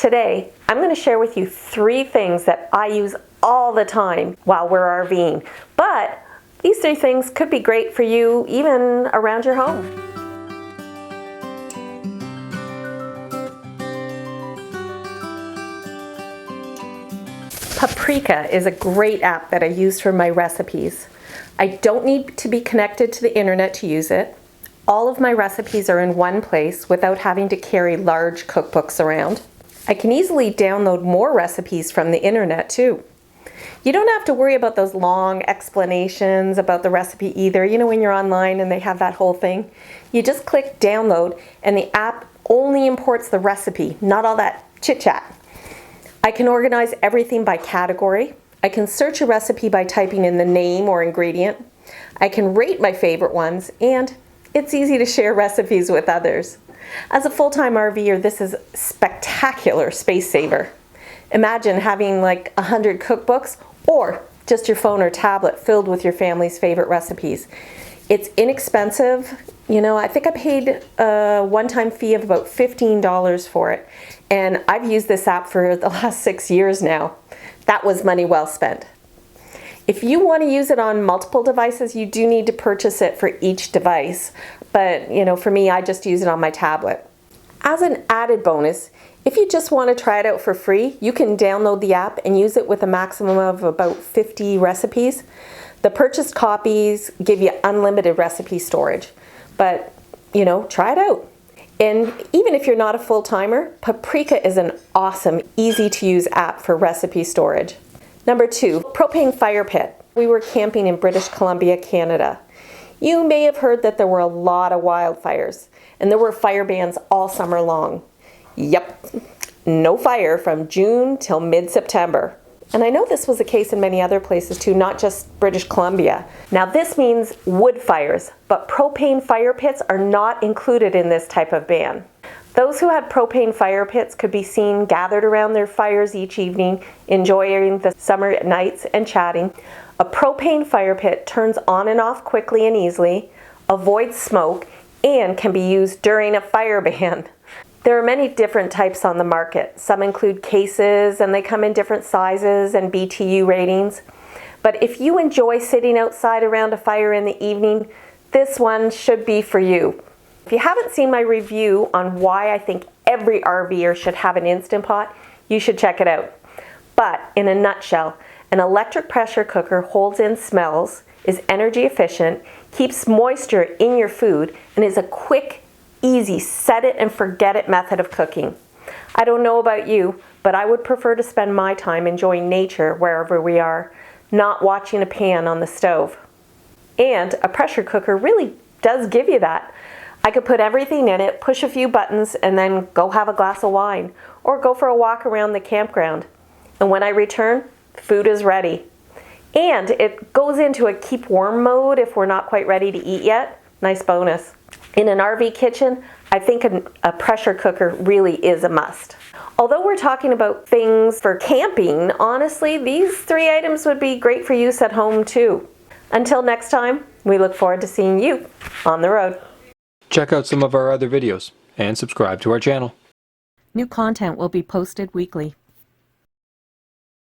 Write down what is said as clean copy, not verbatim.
Today, I'm going to share with you 3 things that I use all the time while we're RVing. But these 3 things could be great for you even around your home. Paprika is a great app that I use for my recipes. I don't need to be connected to the internet to use it. All of my recipes are in one place without having to carry large cookbooks around. I can easily download more recipes from the internet too. You don't have to worry about those long explanations about the recipe either. You know, when you're online and they have that whole thing. You just click download and the app only imports the recipe, not all that chit-chat. I can organize everything by category. I can search a recipe by typing in the name or ingredient. I can rate my favorite ones, and it's easy to share recipes with others. As a full-time RVer, this is a spectacular space saver. Imagine having like 100 cookbooks or just your phone or tablet filled with your family's favorite recipes. It's inexpensive. You know, I think I paid a one-time fee of about $15 for it, and I've used this app for the last 6 years now. That was money well spent. If you want to use it on multiple devices, you do need to purchase it for each device. But, you know, for me, I just use it on my tablet. As an added bonus, if you just want to try it out for free, you can download the app and use it with a maximum of about 50 recipes. The purchased copies give you unlimited recipe storage. But, you know, try it out. And even if you're not a full-timer, Paprika is an awesome, easy-to-use app for recipe storage. Number 2, propane fire pit. We were camping in British Columbia, Canada. You may have heard that there were a lot of wildfires, and there were fire bans all summer long. Yep, no fire from June till mid-September. And I know this was the case in many other places too, not just British Columbia. Now this means wood fires, but propane fire pits are not included in this type of ban. Those who had propane fire pits could be seen gathered around their fires each evening, enjoying the summer nights and chatting. A propane fire pit turns on and off quickly and easily, avoids smoke, and can be used during a fire ban. There are many different types on the market. Some include cases, and they come in different sizes and BTU ratings. But if you enjoy sitting outside around a fire in the evening, this one should be for you. If you haven't seen my review on why I think every RVer should have an Instant Pot, you should check it out. But in a nutshell, an electric pressure cooker holds in smells, is energy efficient, keeps moisture in your food, and is a quick, easy set it and forget it method of cooking. I don't know about you, but I would prefer to spend my time enjoying nature wherever we are, not watching a pan on the stove. And a pressure cooker really does give you that. I could put everything in it, push a few buttons, and then go have a glass of wine or go for a walk around the campground. And when I return, food is ready. And it goes into a keep warm mode if we're not quite ready to eat yet. Nice bonus. In an RV kitchen, I think a pressure cooker really is a must. Although we're talking about things for camping, honestly, these 3 items would be great for use at home too. Until next time, we look forward to seeing you on the road. Check out some of our other videos and subscribe to our channel. New content will be posted weekly.